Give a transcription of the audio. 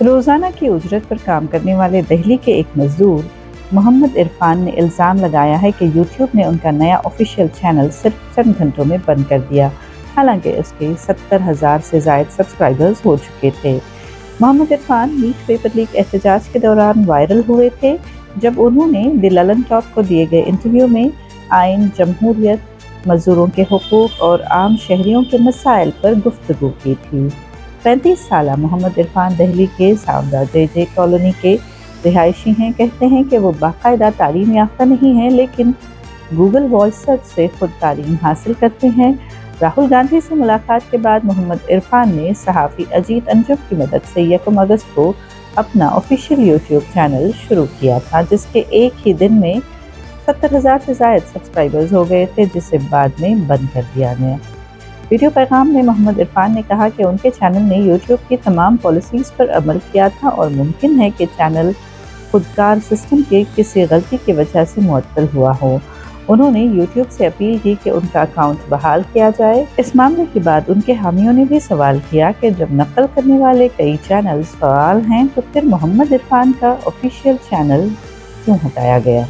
روزانہ کی اجرت پر کام کرنے والے دہلی کے ایک مزدور محمد عرفان نے الزام لگایا ہے کہ یوٹیوب نے ان کا نیا آفیشیل چینل صرف چند گھنٹوں میں بند کر دیا، حالانکہ اس کے 70,000 سے زائد سبسکرائبرز ہو چکے تھے۔ محمد عرفان میٹ پیپر لیک احتجاج کے دوران وائرل ہوئے تھے، جب انہوں نے دی للن ٹاک کو دیے گئے انٹرویو میں آئین، جمہوریت، مزدوروں کے حقوق اور عام شہریوں کے مسائل پر گفتگو کی تھی۔ 35 سالہ محمد عرفان دہلی کے ساودہ جے جے کالونی کے رہائشی ہیں۔ کہتے ہیں کہ وہ باقاعدہ تعلیم یافتہ نہیں ہیں، لیکن گوگل وائس سرچ سے خود تعلیم حاصل کرتے ہیں۔ راہل گاندھی سے ملاقات کے بعد محمد عرفان نے صحافی اجیت انجم کی مدد سے 1 اگست کو اپنا آفیشیل یوٹیوب چینل شروع کیا تھا، جس کے ایک ہی دن میں 70,000 سے زائد سبسکرائبرز ہو گئے تھے، جسے بعد میں بند کر دیا گیا۔ ویڈیو پیغام میں محمد عرفان نے کہا کہ ان کے چینل نے یوٹیوب کی تمام پالیسیز پر عمل کیا تھا اور ممکن ہے کہ چینل خودکار سسٹم کی کسی غلطی کی وجہ سے معطل ہوا ہو۔ انہوں نے یوٹیوب سے اپیل کی کہ ان کا اکاؤنٹ بحال کیا جائے۔ اس معاملے کے بعد ان کے حامیوں نے بھی سوال کیا کہ جب نقل کرنے والے کئی چینلز فعال ہیں تو پھر محمد عرفان کا آفیشیل چینل کیوں ہٹایا گیا؟